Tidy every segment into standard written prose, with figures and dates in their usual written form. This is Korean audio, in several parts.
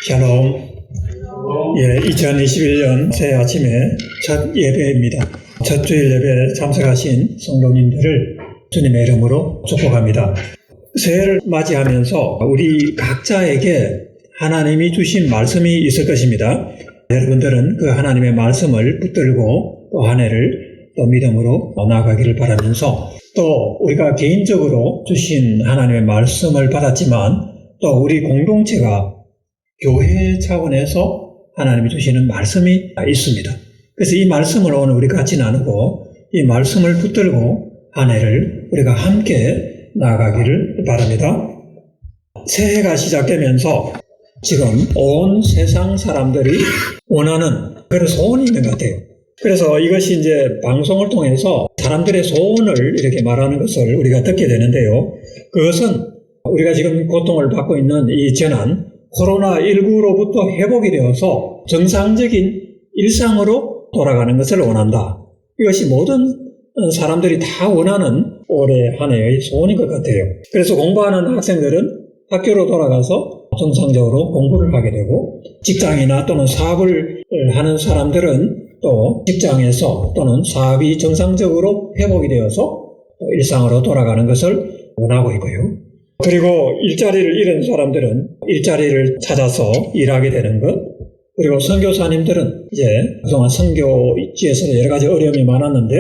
샬롬. 2021년 새 아침에 첫 예배입니다. 첫 주일 예배에 참석하신 성도님들을 주님의 이름으로 축복합니다. 새해를 맞이하면서 우리 각자에게 하나님이 주신 말씀이 있을 것입니다. 여러분들은 그 하나님의 말씀을 붙들고 또 한 해를 또 믿음으로 나아가기를 바라면서, 또 우리가 개인적으로 주신 하나님의 말씀을 받았지만 또 우리 공동체가 교회 차원에서 하나님이 주시는 말씀이 있습니다. 그래서 이 말씀을 오늘 우리 같이 나누고 이 말씀을 붙들고 한 해를 우리가 함께 나아가기를 바랍니다. 새해가 시작되면서 지금 온 세상 사람들이 원하는 그런 소원이 있는 것 같아요. 그래서 이것이 이제 방송을 통해서 사람들의 소원을 이렇게 말하는 것을 우리가 듣게 되는데요. 그것은 우리가 지금 고통을 받고 있는 이 재난, 코로나19로부터 회복이 되어서 정상적인 일상으로 돌아가는 것을 원한다. 이것이 모든 사람들이 다 원하는 올해 한 해의 소원인 것 같아요. 그래서 공부하는 학생들은 학교로 돌아가서 정상적으로 공부를 하게 되고, 직장이나 또는 사업을 하는 사람들은 또 직장에서 또는 사업이 정상적으로 회복이 되어서 일상으로 돌아가는 것을 원하고 있고요. 그리고 일자리를 잃은 사람들은 일자리를 찾아서 일하게 되는 것, 그리고 선교사님들은 이제 그동안 선교지에서도 여러 가지 어려움이 많았는데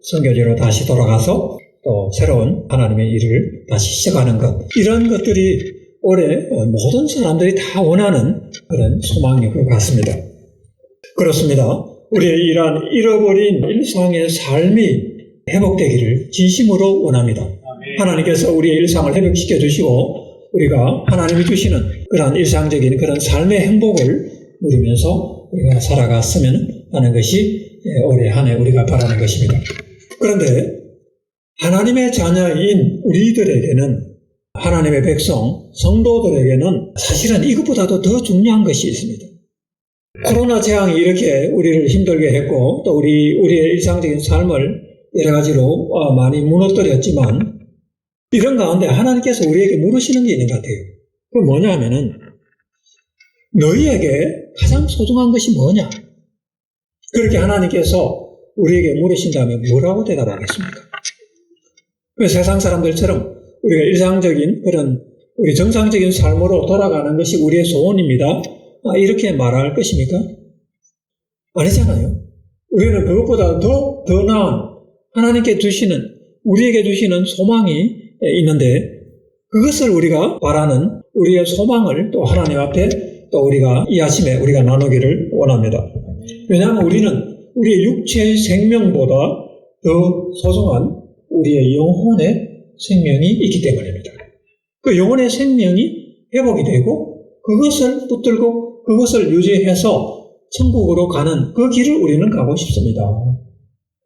선교지로 다시 돌아가서 또 새로운 하나님의 일을 다시 시작하는 것, 이런 것들이 올해 모든 사람들이 다 원하는 그런 소망인 것 같습니다. 그렇습니다. 우리의 이러한 잃어버린 일상의 삶이 회복되기를 진심으로 원합니다. 하나님께서 우리의 일상을 회복시켜 주시고 우리가 하나님이 주시는 그런 일상적인 그런 삶의 행복을 누리면서 우리가 살아갔으면 하는 것이 올해 한 해 우리가 바라는 것입니다. 그런데 하나님의 자녀인 우리들에게는, 하나님의 백성, 성도들에게는 사실은 이것보다도 더 중요한 것이 있습니다. 코로나 재앙이 이렇게 우리를 힘들게 했고 또 우리의 일상적인 삶을 여러 가지로 많이 무너뜨렸지만, 이런 가운데 하나님께서 우리에게 물으시는 게 있는 것 같아요. 그건 뭐냐 하면은, 너희에게 가장 소중한 것이 뭐냐? 그렇게 하나님께서 우리에게 물으신다면 뭐라고 대답하겠습니까? 세상 사람들처럼 우리가 일상적인 그런 우리 정상적인 삶으로 돌아가는 것이 우리의 소원입니다, 이렇게 말할 것입니까? 아니잖아요. 우리는 그것보다 더 나은 하나님께 주시는, 우리에게 주시는 소망이 있는데, 그것을 우리가 바라는 우리의 소망을 또 하나님 앞에 또 우리가 이 아침에 우리가 나누기를 원합니다. 왜냐하면 우리는 우리의 육체의 생명보다 더 소중한 우리의 영혼의 생명이 있기 때문입니다. 그 영혼의 생명이 회복이 되고 그것을 붙들고 그것을 유지해서 천국으로 가는 그 길을 우리는 가고 싶습니다.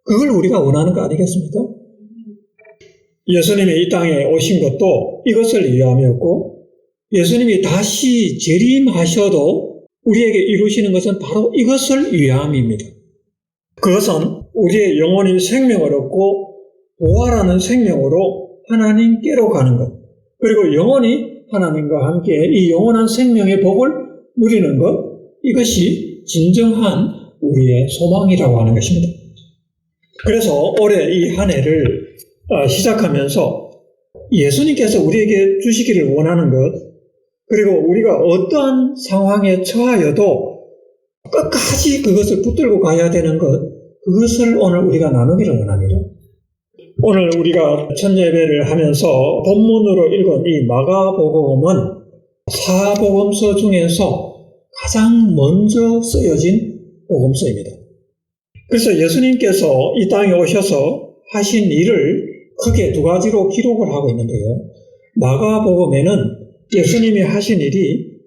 그걸 우리가 원하는 거 아니겠습니까? 예수님이 이 땅에 오신 것도 이것을 위함이었고, 예수님이 다시 재림하셔도 우리에게 이루시는 것은 바로 이것을 위함입니다. 그것은 우리의 영혼이 생명을 얻고 부활하는 생명으로 하나님께로 가는 것, 그리고 영원히 하나님과 함께 이 영원한 생명의 복을 누리는 것, 이것이 진정한 우리의 소망이라고 하는 것입니다. 그래서 올해 이 한 해를 시작하면서 예수님께서 우리에게 주시기를 원하는 것, 그리고 우리가 어떠한 상황에 처하여도 끝까지 그것을 붙들고 가야 되는 것, 그것을 오늘 우리가 나누기를 원합니다. 오늘 우리가 첫 예배를 하면서 본문으로 읽은 이 마가복음은 사복음서 중에서 가장 먼저 쓰여진 복음서입니다. 그래서 예수님께서 이 땅에 오셔서 하신 일을 크게 두 가지로 기록을 하고 있는데요. 마가복음에는 예수님이 하신 일이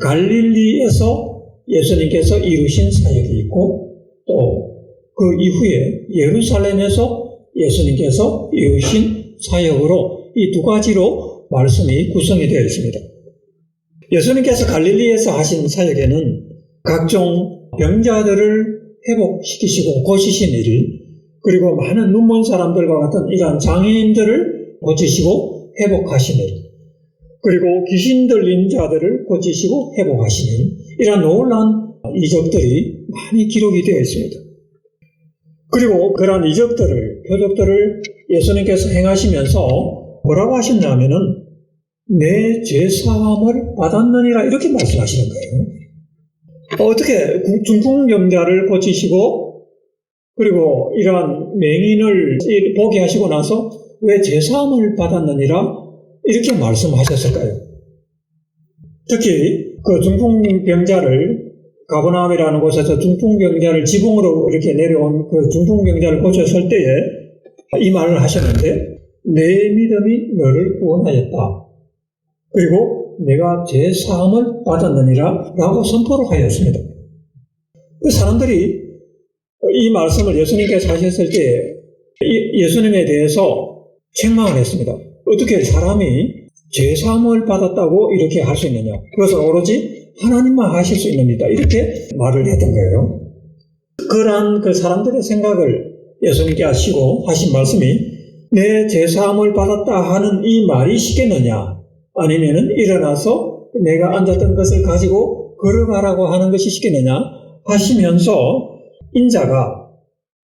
갈릴리에서 예수님께서 이루신 사역이 있고, 또 그 이후에 예루살렘에서 예수님께서 이루신 사역으로 이 두 가지로 말씀이 구성이 되어 있습니다. 예수님께서 갈릴리에서 하신 사역에는 각종 병자들을 회복시키시고 고치신 일, 그리고 많은 눈먼 사람들과 같은 이러한 장애인들을 고치시고 회복하신 일, 그리고 귀신 들린 자들을 고치시고 회복하시는 이러한 놀라운 이적들이 많이 기록이 되어 있습니다. 그리고 그러한 이적들을, 표적들을 예수님께서 행하시면서 뭐라고 하셨냐면은 내 죄사함을 받았느니라 이렇게 말씀하시는 거예요. 어떻게 중풍병자를 고치시고 그리고 이러한 맹인을 보게 하시고 나서 왜 죄사함을 받았느니라 이렇게 말씀하셨을까요? 특히 그 중풍병자를 가버나움이라는 곳에서 중풍병자를 지붕으로 이렇게 내려온 그 중풍병자를 고쳤을 때에 이 말을 하셨는데 내 믿음이 너를 구원하였다. 그리고 내가 죄사함을 받았느니라 라고 선포를 하였습니다. 그 사람들이 이 말씀을 예수님께서 하셨을 때 예수님에 대해서 책망을 했습니다. 어떻게 사람이 죄사함을 받았다고 이렇게 할 수 있느냐. 그것은 오로지 하나님만 하실 수 있습니다. 이렇게 말을 했던 거예요. 그러한 그 사람들의 생각을 예수님께 하시고 하신 말씀이 내 죄사함을 받았다 하는 이 말이 시겠느냐 아니면은 일어나서 내가 앉았던 것을 가지고 걸어가라고 하는 것이 시겠느냐 하시면서 인자가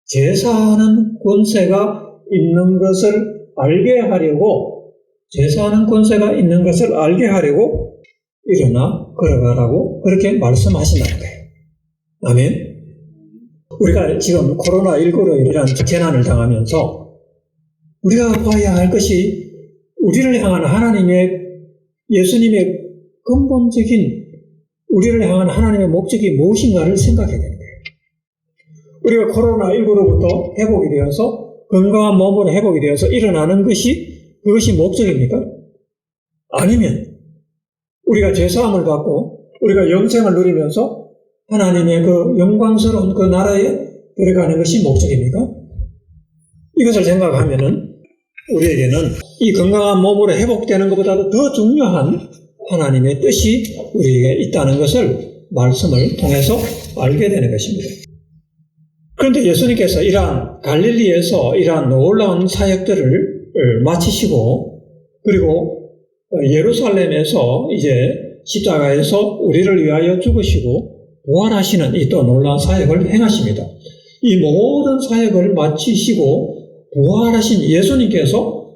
제사하는 권세가 있는 것을 알게 하려고 제사하는 권세가 있는 것을 알게 하려고 일어나 걸어가라고 그렇게 말씀하신다는 거예요. 아멘. 우리가 지금 코로나19로 이런 재난을 당하면서 우리가 봐야 할 것이 우리를 향한 하나님의 예수님의 근본적인 우리를 향한 하나님의 목적이 무엇인가를 생각해야 되는 거예요. 우리가 코로나19로부터 회복이 되어서 건강한 몸으로 회복이 되어서 일어나는 것이 그것이 목적입니까? 아니면 우리가 죄사함을 받고 우리가 영생을 누리면서 하나님의 그 영광스러운 그 나라에 들어가는 것이 목적입니까? 이것을 생각하면은 우리에게는 이 건강한 몸으로 회복되는 것보다도 더 중요한 하나님의 뜻이 우리에게 있다는 것을 말씀을 통해서 알게 되는 것입니다. 그런데 예수님께서 이러한 갈릴리에서 이러한 놀라운 사역들을 마치시고 그리고 예루살렘에서 이제 십자가에서 우리를 위하여 죽으시고 부활하시는 이 또 놀라운 사역을 행하십니다. 이 모든 사역을 마치시고 부활하신 예수님께서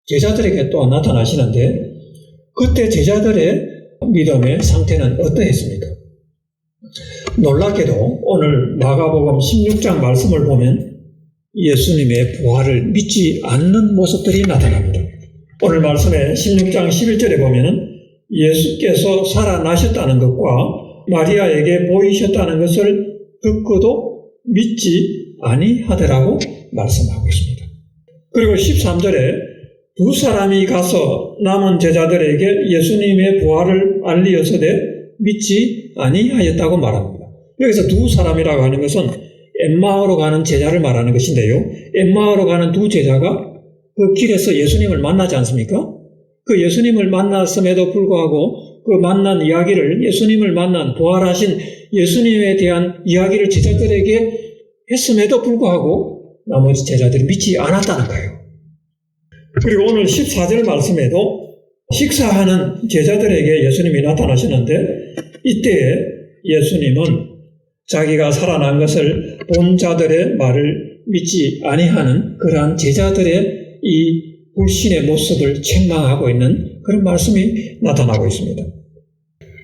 제자들에게 또 나타나시는데 그때 제자들의 믿음의 상태는 어떠했습니까? 놀랍게도 오늘 마가복음 16장 말씀을 보면 예수님의 부활을 믿지 않는 모습들이 나타납니다. 오늘 말씀에 16장 11절에 보면 예수께서 살아나셨다는 것과 마리아에게 보이셨다는 것을 듣고도 믿지 아니하더라고 말씀하고 있습니다. 그리고 13절에 두 사람이 가서 남은 제자들에게 예수님의 부활을 알리어서되 믿지 아니하였다고 말합니다. 여기서 두 사람이라고 하는 것은 엠마오로 가는 제자를 말하는 것인데요. 엠마오로 가는 두 제자가 그 길에서 예수님을 만나지 않습니까? 그 예수님을 만났음에도 불구하고 그 만난 이야기를 예수님을 만난 부활하신 예수님에 대한 이야기를 제자들에게 했음에도 불구하고 나머지 제자들이 믿지 않았다는 거예요. 그리고 오늘 14절 말씀에도 식사하는 제자들에게 예수님이 나타나시는데 이때에 예수님은 자기가 살아난 것을 본 자들의 말을 믿지 아니하는 그러한 제자들의 이 불신의 모습을 책망하고 있는 그런 말씀이 나타나고 있습니다.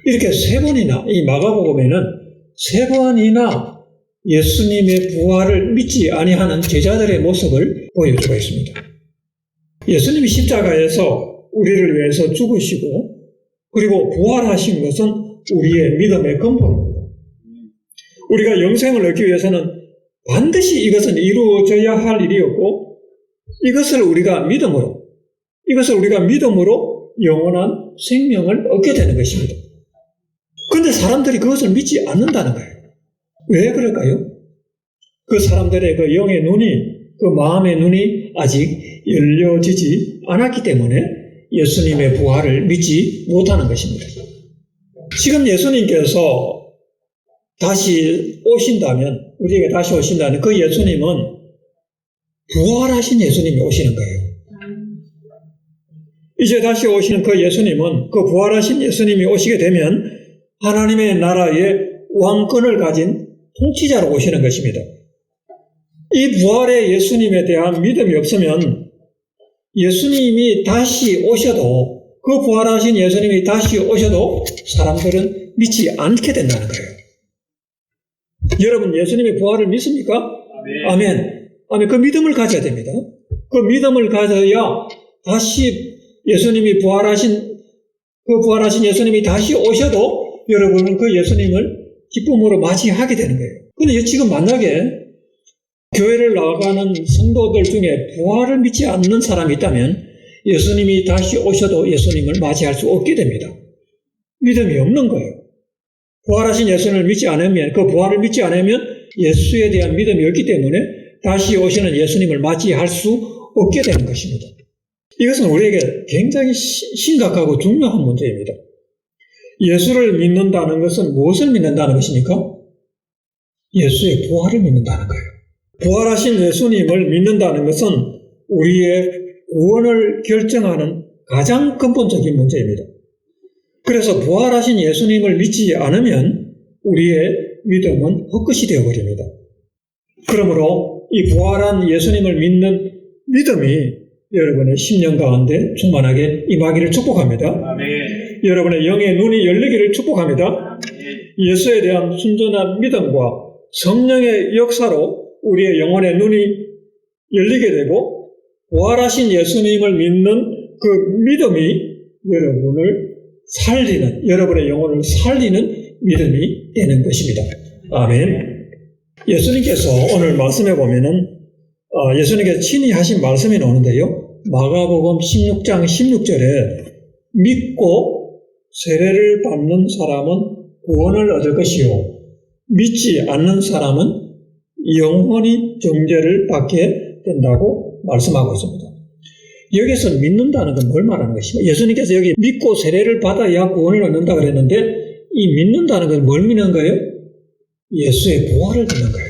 이렇게 세 번이나 이 마가복음에는 세 번이나 예수님의 부활을 믿지 아니하는 제자들의 모습을 보여주고 있습니다. 예수님이 십자가에서 우리를 위해서 죽으시고 그리고 부활하신 것은 우리의 믿음의 근본입니다. 우리가 영생을 얻기 위해서는 반드시 이것은 이루어져야 할 일이었고 이것을 우리가 믿음으로 영원한 생명을 얻게 되는 것입니다. 그런데 사람들이 그것을 믿지 않는다는 거예요. 왜 그럴까요? 그 사람들의 그 영의 눈이, 그 마음의 눈이 아직 열려지지 않았기 때문에 예수님의 부활을 믿지 못하는 것입니다. 지금 예수님께서 다시 오신다면, 우리에게 다시 오신다면 그 예수님은 부활하신 예수님이 오시는 거예요. 이제 다시 오시는 그 예수님은, 그 부활하신 예수님이 오시게 되면 하나님의 나라의 왕권을 가진 통치자로 오시는 것입니다. 이 부활의 예수님에 대한 믿음이 없으면 예수님이 다시 오셔도, 그 부활하신 예수님이 다시 오셔도 사람들은 믿지 않게 된다는 거예요. 여러분, 예수님의 부활을 믿습니까? 아멘. 아멘. 그 믿음을 가져야 됩니다. 그 믿음을 가져야 다시 예수님이 부활하신 예수님이 다시 오셔도 여러분은 그 예수님을 기쁨으로 맞이하게 되는 거예요. 근데 지금 만약에 교회를 나가는 성도들 중에 부활을 믿지 않는 사람이 있다면 예수님이 다시 오셔도 예수님을 맞이할 수 없게 됩니다. 믿음이 없는 거예요. 부활하신 예수님을 믿지 않으면, 그 부활을 믿지 않으면 예수에 대한 믿음이 없기 때문에 다시 오시는 예수님을 맞이할 수 없게 되는 것입니다. 이것은 우리에게 굉장히 심각하고 중요한 문제입니다. 예수를 믿는다는 것은 무엇을 믿는다는 것입니까? 예수의 부활을 믿는다는 거예요. 부활하신 예수님을 믿는다는 것은 우리의 구원을 결정하는 가장 근본적인 문제입니다. 그래서 부활하신 예수님을 믿지 않으면 우리의 믿음은 헛것이 되어버립니다. 그러므로 이 부활한 예수님을 믿는 믿음이 여러분의 심령 가운데 충만하게 임하기를 축복합니다. 아멘. 여러분의 영의 눈이 열리기를 축복합니다. 아멘. 예수에 대한 순전한 믿음과 성령의 역사로 우리의 영혼의 눈이 열리게 되고 부활하신 예수님을 믿는 그 믿음이 여러분의 영혼을 살리는 믿음이 되는 것입니다. 아멘. 예수님께서 오늘 말씀해 보면은 예수님께서 친히 하신 말씀이 나오는데요. 마가복음 16장 16절에 믿고 세례를 받는 사람은 구원을 얻을 것이요 믿지 않는 사람은 영원히 정죄를 받게 된다고 말씀하고 있습니다. 여기서 믿는다는 건 뭘 말하는 것입니까? 예수님께서 여기 믿고 세례를 받아야 구원을 얻는다 그랬는데 이 믿는다는 건 뭘 믿는 거예요? 예수의 부활을 믿는 거예요.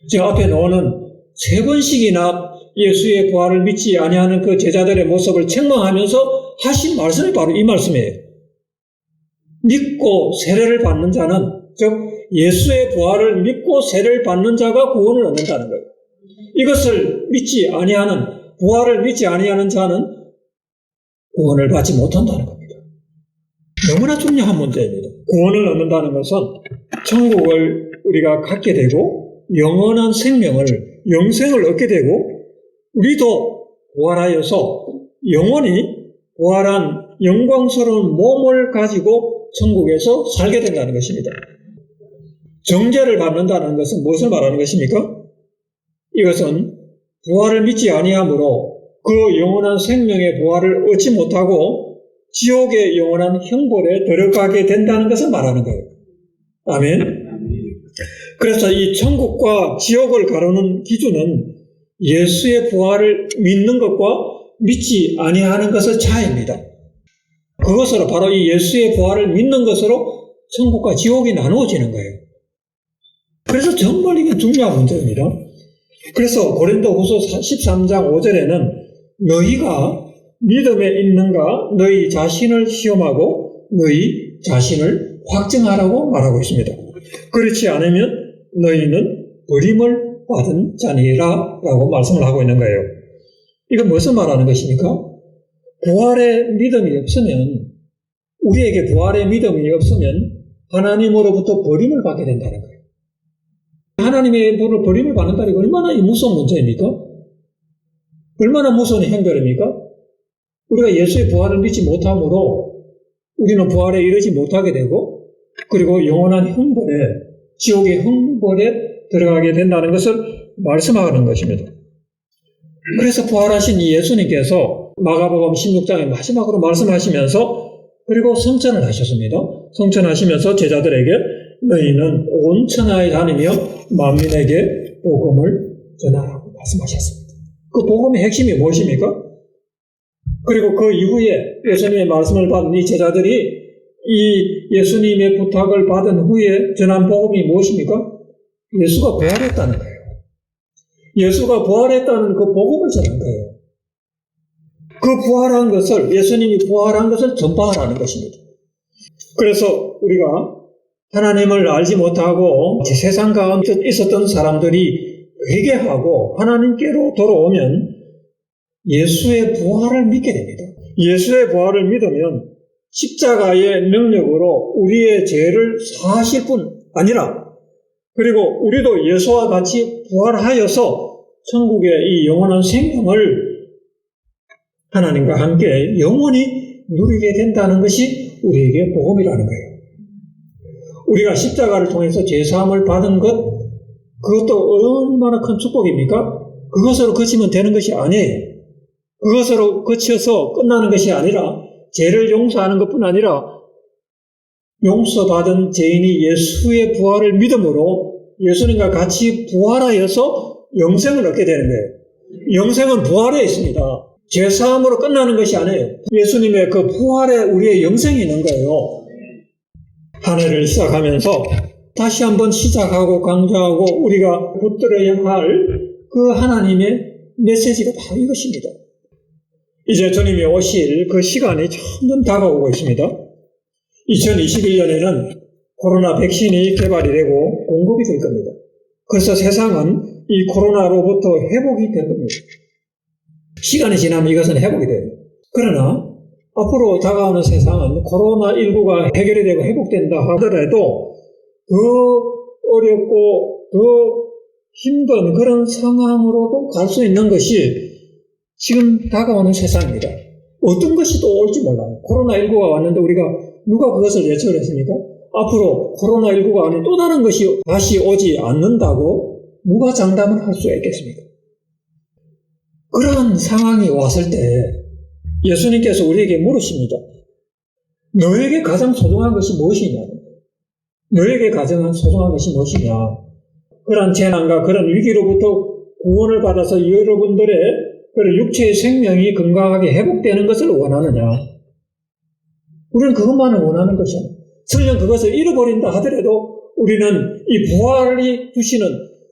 제가 앞에 나오는 3번씩이나 예수의 부활을 믿지 아니하는 그 제자들의 모습을 책망하면서 하신 말씀이 바로 이 말씀이에요. 믿고 세례를 받는 자는, 즉 예수의 부활을 믿고 세례를 받는 자가 구원을 얻는다는 거예요. 이것을 믿지 아니하는, 부활을 믿지 아니하는 자는 구원을 받지 못한다는 겁니다. 너무나 중요한 문제입니다. 구원을 얻는다는 것은 천국을 우리가 갖게 되고 영원한 생명을, 영생을 얻게 되고 우리도 부활하여서 영원히 부활한 영광스러운 몸을 가지고 천국에서 살게 된다는 것입니다. 정죄를 받는다는 것은 무엇을 말하는 것입니까? 이것은 부활을 믿지 아니하므로 그 영원한 생명의 부활을 얻지 못하고 지옥의 영원한 형벌에 들어가게 된다는 것을 말하는 거예요. 아멘. 그래서 이 천국과 지옥을 가르는 기준은 예수의 부활을 믿는 것과 믿지 아니하는 것의 차이입니다. 그것으로 바로 이 예수의 부활을 믿는 것으로 천국과 지옥이 나누어지는 거예요. 그래서 정말 이게 중요한 문제입니다. 그래서 고린도후서 13장 5절에는 너희가 믿음에 있는가 너희 자신을 시험하고 너희 자신을 확증하라고 말하고 있습니다. 그렇지 않으면 너희는 버림을 받은 자니라 라고 말씀을 하고 있는 거예요. 이건 무엇을 말하는 것입니까? 부활의 믿음이 없으면, 우리에게 부활의 믿음이 없으면 하나님으로부터 버림을 받게 된다는 거예요. 하나님의 버림을 받는다는 게 얼마나 무서운 문제입니까? 얼마나 무서운 형벌입니까? 우리가 예수의 부활을 믿지 못함으로 우리는 부활에 이르지 못하게 되고 그리고 영원한 형벌에, 지옥의 형벌에 들어가게 된다는 것을 말씀하는 것입니다. 그래서 부활하신 이 예수님께서 마가복음 16장의 마지막으로 말씀하시면서 그리고 성천을 하셨습니다. 성천하시면서 제자들에게 너희는 온 천하에 다니며 만민에게 복음을 전하라고 말씀하셨습니다. 그 복음의 핵심이 무엇입니까? 그리고 그 이후에 예수님의 말씀을 받은 이 제자들이 이 예수님의 부탁을 받은 후에 전한 복음이 무엇입니까? 예수가 부활했다는 거예요. 예수가 부활했다는 그 복음을 전한 거예요. 그 부활한 것을, 예수님이 부활한 것을 전파하라는 것입니다. 그래서 우리가 하나님을 알지 못하고 세상 가운데 있었던 사람들이 회개하고 하나님께로 돌아오면 예수의 부활을 믿게 됩니다. 예수의 부활을 믿으면 십자가의 능력으로 우리의 죄를 사하실 뿐 아니라, 그리고 우리도 예수와 같이 부활하여서 천국의 이 영원한 생명을 하나님과 함께 영원히 누리게 된다는 것이 우리에게 복음이라는 거예요. 우리가 십자가를 통해서 죄사함을 받은 것, 그것도 얼마나 큰 축복입니까? 그것으로 그치면 되는 것이 아니에요. 그것으로 그쳐서 끝나는 것이 아니라 죄를 용서하는 것뿐 아니라 용서받은 죄인이 예수의 부활을 믿음으로 예수님과 같이 부활하여서 영생을 얻게 되는 거예요. 영생은 부활에 있습니다. 죄사함으로 끝나는 것이 아니에요. 예수님의 그 부활에 우리의 영생이 있는 거예요. 한 해를 시작하면서 다시 한번 시작하고 강조하고 우리가 붙들어야 할 그 하나님의 메시지가 바로 이것입니다. 이제 주님이 오실 그 시간이 점점 다가오고 있습니다. 2021년에는 코로나 백신이 개발이 되고 공급이 될 겁니다. 그래서 세상은 이 코로나로부터 회복이 될 겁니다. 시간이 지나면 이것은 회복이 돼요. 그러나 앞으로 다가오는 세상은 코로나19가 해결이 되고 회복된다 하더라도 더 어렵고 더 힘든 그런 상황으로도 갈 수 있는 것이 지금 다가오는 세상입니다. 어떤 것이 또 올지 몰라요. 코로나19가 왔는데 우리가 누가 그것을 예측을 했습니까? 앞으로 코로나19가 아닌 또 다른 것이 다시 오지 않는다고 누가 장담을 할 수가 있겠습니까? 그러한 상황이 왔을 때 예수님께서 우리에게 물으십니다. 너에게 가장 소중한 것이 무엇이냐? 너에게 가장 소중한 것이 무엇이냐? 그런 재난과 그런 위기로부터 구원을 받아서 여러분들의 그런 육체의 생명이 건강하게 회복되는 것을 원하느냐? 우리는 그것만을 원하는 것이야. 설령 그것을 잃어버린다 하더라도 우리는 이 부활이 주시는,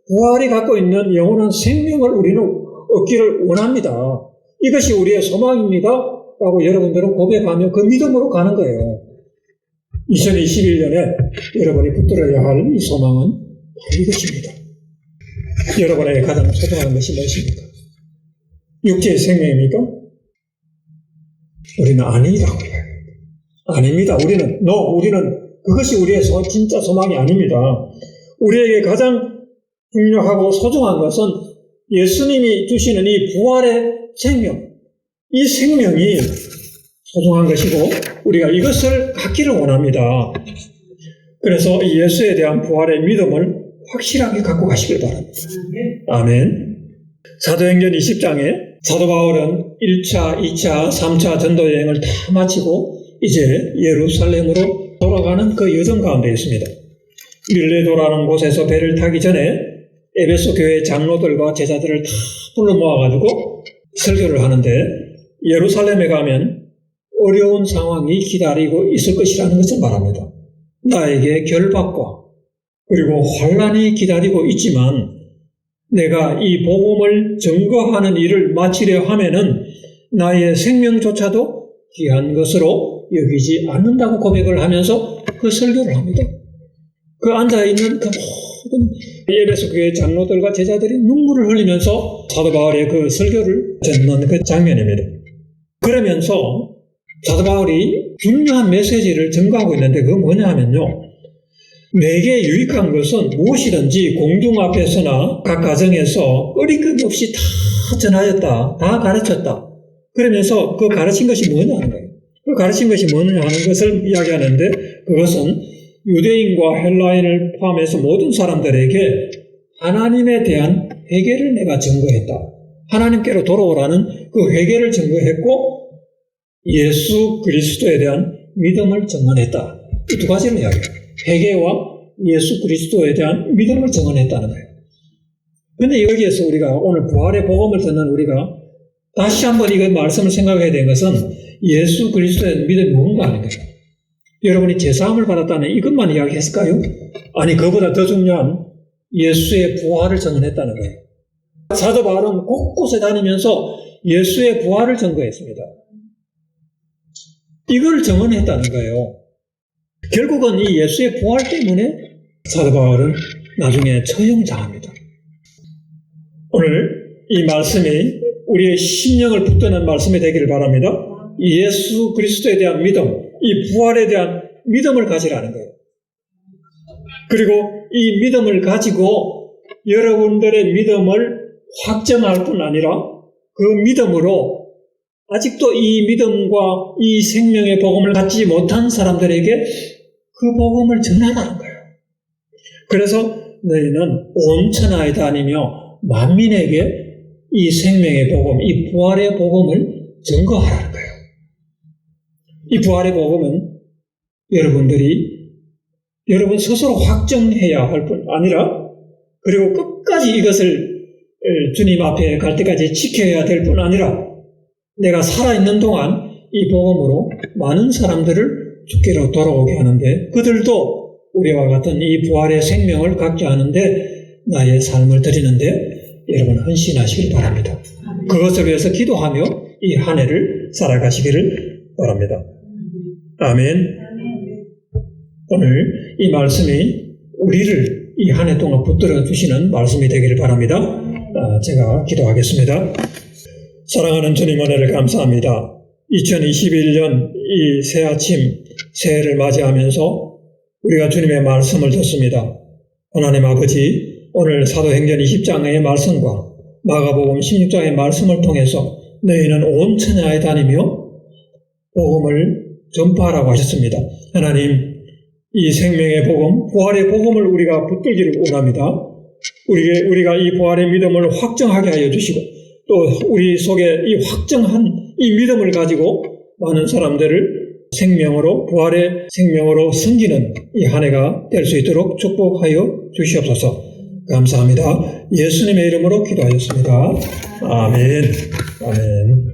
부활이 갖고 있는 영원한 생명을 우리는 얻기를 원합니다. 이것이 우리의 소망입니다. 라고 여러분들은 고백하며 그 믿음으로 가는 거예요. 2021년에 여러분이 붙들어야 할 이 소망은 이것입니다. 여러분에게 가장 소중한 것이 무엇입니까? 육체의 생명입니까? 우리는 아니라고 해요. 아닙니다. 우리는 그것이 우리의 진짜 소망이 아닙니다. 우리에게 가장 중요하고 소중한 것은 예수님이 주시는 이 부활의 생명, 이 생명이 소중한 것이고 우리가 이것을 갖기를 원합니다. 그래서 예수에 대한 부활의 믿음을 확실하게 갖고 가시길 바랍니다. 아멘. 사도행전 20장에 사도 바울은 1차, 2차, 3차 전도여행을 다 마치고 이제 예루살렘으로 돌아가는 그 여정 가운데 있습니다. 밀레도라는 곳에서 배를 타기 전에 에베소 교회 장로들과 제자들을 다 불러 모아가지고 설교를 하는데 예루살렘에 가면 어려운 상황이 기다리고 있을 것이라는 것을 말합니다. 나에게 결박과 그리고 환난이 기다리고 있지만 내가 이 복음을 증거하는 일을 마치려 하면은 나의 생명조차도 귀한 것으로 여기지 않는다고 고백을 하면서 그 설교를 합니다. 그 앉아있는 그 모든 에베소 교회 장로들과 제자들이 눈물을 흘리면서 사도 바울의 그 설교를 듣는 그 장면입니다. 그러면서 사도 바울이 중요한 메시지를 전가하고 있는데 그건 뭐냐 하면요. 내게 유익한 것은 무엇이든지 공중 앞에서나 각 가정에서 끊임없이 다 전하였다. 다 가르쳤다. 그러면서 그 가르친 것이 뭐냐 하는 거예요. 그 가르친 것이 뭐냐 하는 것을 이야기하는데 그것은 유대인과 헬라인을 포함해서 모든 사람들에게 하나님에 대한 회개를 내가 증거했다. 하나님께로 돌아오라는 그 회개를 증거했고 예수 그리스도에 대한 믿음을 증언했다. 이 두 가지를 이야기해요. 회개와 예수 그리스도에 대한 믿음을 증언했다는 거예요. 그런데 여기에서 우리가 오늘 부활의 복음을 듣는 우리가 다시 한번 이 말씀을 생각해야 되는 것은 예수 그리스도에 대한 믿음이 뭔가 하는 거예요. 여러분이 제사함을 받았다는 이것만 이야기했을까요? 아니 그보다 더 중요한 예수의 부활을 증언했다는 거예요. 사도 바울은 곳곳에 다니면서 예수의 부활을 증거했습니다. 이걸 증언했다는 거예요. 결국은 이 예수의 부활 때문에 사도 바울은 나중에 처형당합니다. 오늘 이 말씀이 우리의 심령을 붙드는 말씀이 되기를 바랍니다. 예수 그리스도에 대한 믿음, 이 부활에 대한 믿음을 가지라는 거예요. 그리고 이 믿음을 가지고 여러분들의 믿음을 확정할 뿐 아니라 그 믿음으로 아직도 이 믿음과 이 생명의 복음을 갖지 못한 사람들에게 그 복음을 전하라는 거예요. 그래서 너희는 온 천하에 다니며 만민에게 이 생명의 복음, 이 부활의 복음을 증거하라는 거예요. 이 부활의 복음은 여러분 스스로 확정해야 할 뿐 아니라 그리고 끝까지 이것을 주님 앞에 갈 때까지 지켜야 될 뿐 아니라 내가 살아있는 동안 이 복음으로 많은 사람들을 주께로 돌아오게 하는데 그들도 우리와 같은 이 부활의 생명을 갖게 하는데 나의 삶을 드리는데 여러분 헌신하시길 바랍니다. 그것을 위해서 기도하며 이 한 해를 살아가시기를 바랍니다. 아멘. 오늘 이 말씀이 우리를 이 한 해 동안 붙들어 주시는 말씀이 되기를 바랍니다. 제가 기도하겠습니다. 사랑하는 주님 은혜를 감사합니다. 2021년 이 새 아침 새해를 맞이하면서 우리가 주님의 말씀을 듣습니다. 하나님 아버지, 오늘 사도행전 20장의 말씀과 마가복음 16장의 말씀을 통해서 너희는 온 천하에 다니며 복음을 전파하라고 하셨습니다. 하나님, 이 생명의 복음, 부활의 복음을 우리가 붙들기를 원합니다. 우리가 이 부활의 믿음을 확정하게 하여 주시고 또 우리 속에 이 확정한 이 믿음을 가지고 많은 사람들을 생명으로, 부활의 생명으로 섬기는 이 한 해가 될 수 있도록 축복하여 주시옵소서. 감사합니다. 예수님의 이름으로 기도하였습니다. 아멘. 아멘.